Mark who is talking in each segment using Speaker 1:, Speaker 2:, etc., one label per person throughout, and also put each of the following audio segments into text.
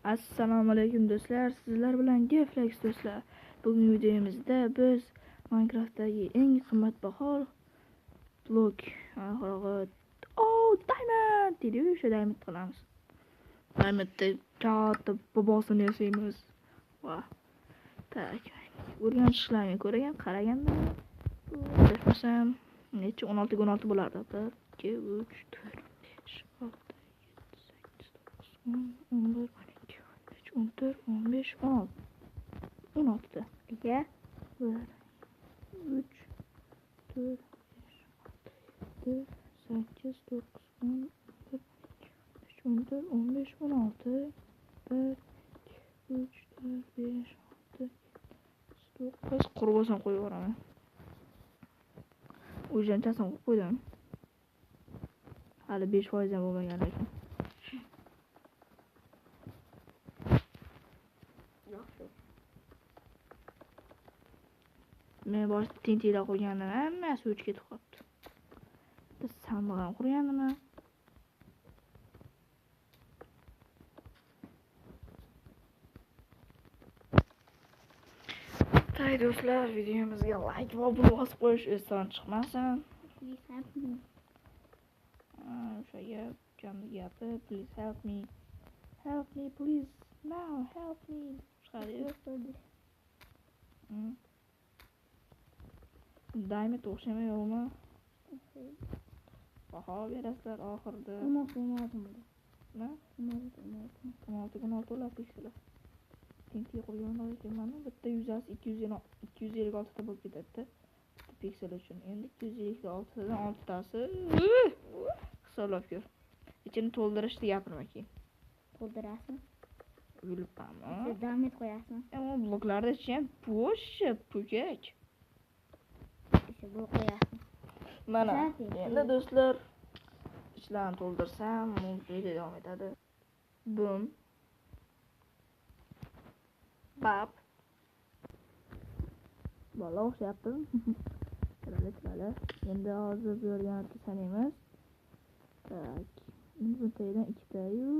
Speaker 1: Assalomu alaykum do'stlar, sizlar bilan Geflex do'stlar. Bugungi videomizda biz Minecraftdagi eng qimmatbaho blok, diamond deydi, o'sha diamond qilamiz. Diamondda katta bobosini yasaymiz. Va tak, o'rganishlarni ko'ragan, qaraganda adashmasam necha 16 bo'lardi. 1 2 3 4 5 6 7 8 9 10 11 12 13 14 15 16 1 2 3 4 5 6 7 8 9 10 11 12 1 2 3 4 5 6 9 qurbosam qo'yib yuboraman. O'shanchasini qo'yib qo'ydim. Hali 5% ham bo'lmagan ekan. Men boshida tinchlikda qo'ygandim, hammasi o'chib ketib qolibdi. Biz sandiq ham qurgandimmi? Tay do'stlar, videomizga like va obuna bosib qo'yish esdan chiqmasin. O'sha kamda gapi, please help me please, now help me. Diamond o'xshamayapmi? Baho berasizlar oxirida. 16 ular piksel. Tinchlik qo'yganlar ekanman. Bitta yuzasi 256 ta bo'lib ketadi. Bitta piksel uchun. Endi 256 dan 6 tasi hisoblab ko'r. Ichini to'ldirishni gapirma keyin.
Speaker 2: To'ldirasizmi?
Speaker 1: Yulibmanmi?
Speaker 2: Diamond qo'yasizmi?
Speaker 1: Bloklarda ichi ham po'kak.
Speaker 2: Bu qo'yasizmi?
Speaker 1: Mana endi do'stlar ichlarni to'ldirsam video davom etadi. Bum. Bap. Bola o'xshyapti. Chiroyli. Endi hozir bu yerga sanaymiz. Tak. Endi bundan ikkitayu.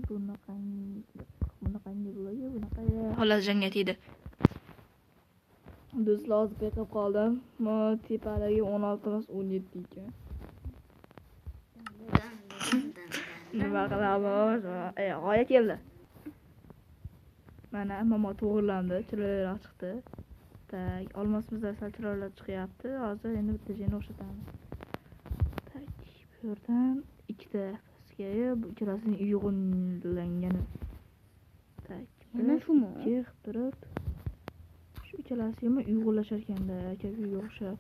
Speaker 1: Bunaqangi bo'ladi, bunaqa. Xolos jangga tegdi. Do'stlar, hozir payqab qoldim. Bu tepadagi 16 emas 17 ekan. Nima qilamiz? G'oya keldi. Mana mamo to'g'rilandi, chiroyliroq chiqdi. Tak, olmosimizdan sal chiroyli chiqyapti. Hozir endi bitta jeni o'xshatamiz. Tak, bu yerdan ikkita pastga, bu ikkalasining uyg'unlangani. Tak,
Speaker 2: mana shumi?
Speaker 1: Ikki turib. Shu ikkalasi ham uyg'unlashar ekanda, akaga o'xshab.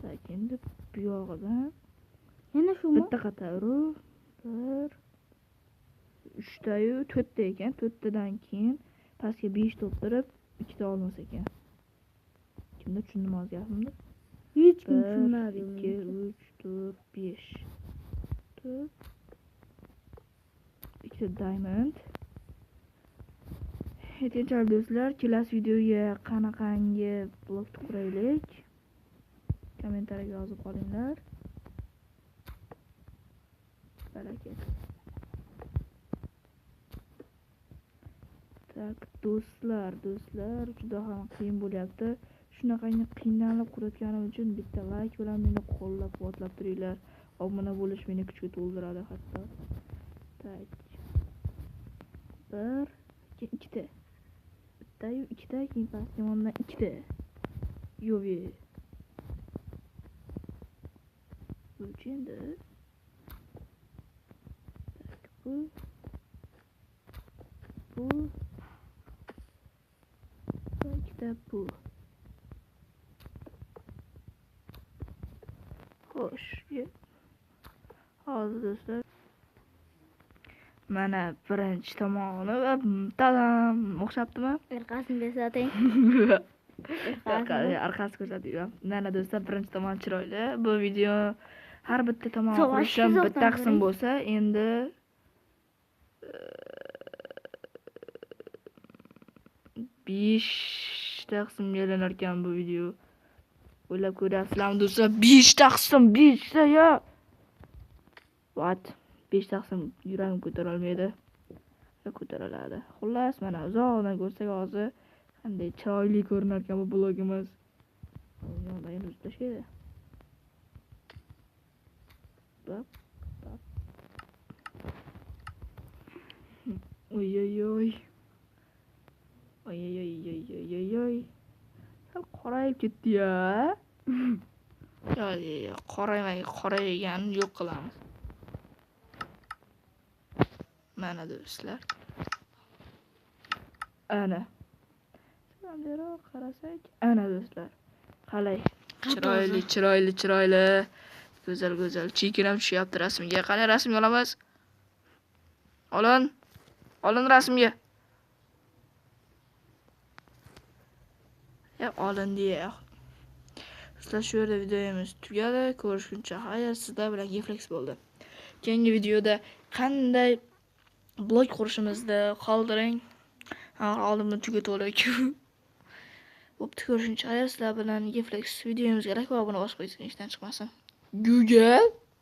Speaker 1: Tak, endi bu yog'idan
Speaker 2: Yana shumi?
Speaker 1: bitta qataru 1 3 tayu 4 ta ekan. 4 tadan keyin pastga 5 to'ldirib 2 ta olmas ekan. Kimda tushundimi hozir gapimni?
Speaker 2: Hech kim tushunmadi.
Speaker 1: 2 3 4 5 4 ikkita diamond. Aytgancha do'stlar, kelasi videoga qanaqangi blok quraylik? Kommentariyaga yozib qolinglar. Barakat. Tak, do'stlar, juda ham qiyin bo'lyapti. Shunaqangi qiynalib qurayotganim uchun bitta like bilan meni qo'llab-quvvatlab turinglar. Obuna bo'lish meni kuchga to'ldiradi hatto. Tak. 1 2 ta. Bittayu 2 ta, keyin past tomondan 2 ta. Yo'q. Endi. Tak, bu ikkita bu. Xo'sh, hozir do'stlar mana birinchi tomoni va tadam, o'xshabdimi?
Speaker 2: Orqasini ko'rsating.
Speaker 1: Orqasi ko'rsatyapman. Mana do'stlar, birinchi tomon chiroyli. Bu video har bitta tomon qurishim bitta qism bo'lsa, endi 5 ta qismga aylanar ekan bu video. O'ylab ko'ryapsizlarmi do'stlar? 5 ta qism, 5 ta ya. What? 5 taqsim yuragim ko'tara olmaydi. ko'tariladi. Xullas, mana uzoqdan ko'rsak hozir qanday chiroyli ko'rinar ekan bu blogimiz. Yondan uzlashadi. Bak. Oy oy oy. Oy oy oy oy oy oy oy. Sal qorayib ketdi-ya. Yo'q, qorayganini yo'q qilamiz. Mana do'stlar. Ana. Qandaroq qarasak, ana do'stlar. Qalay? Chiroyli. Go'zal. Chekinam tushyapti rasmga. Qani rasmga olamiz? Olin rasmga. Olindi-ya. Sizlar shu yerda videomiz tugadi. Ko'rishguncha xayr, sizlar bilan Geflex bo'ldi. Keyingi videoda qanday blog qurishimizni qoldiring. Oldimda tugatib olaylik. Bo'pti, ko'rishguncha xayr, sizlar bilan Geflex videomizga like va obuna bosib qo'ying, ishdan chiqmasin. Google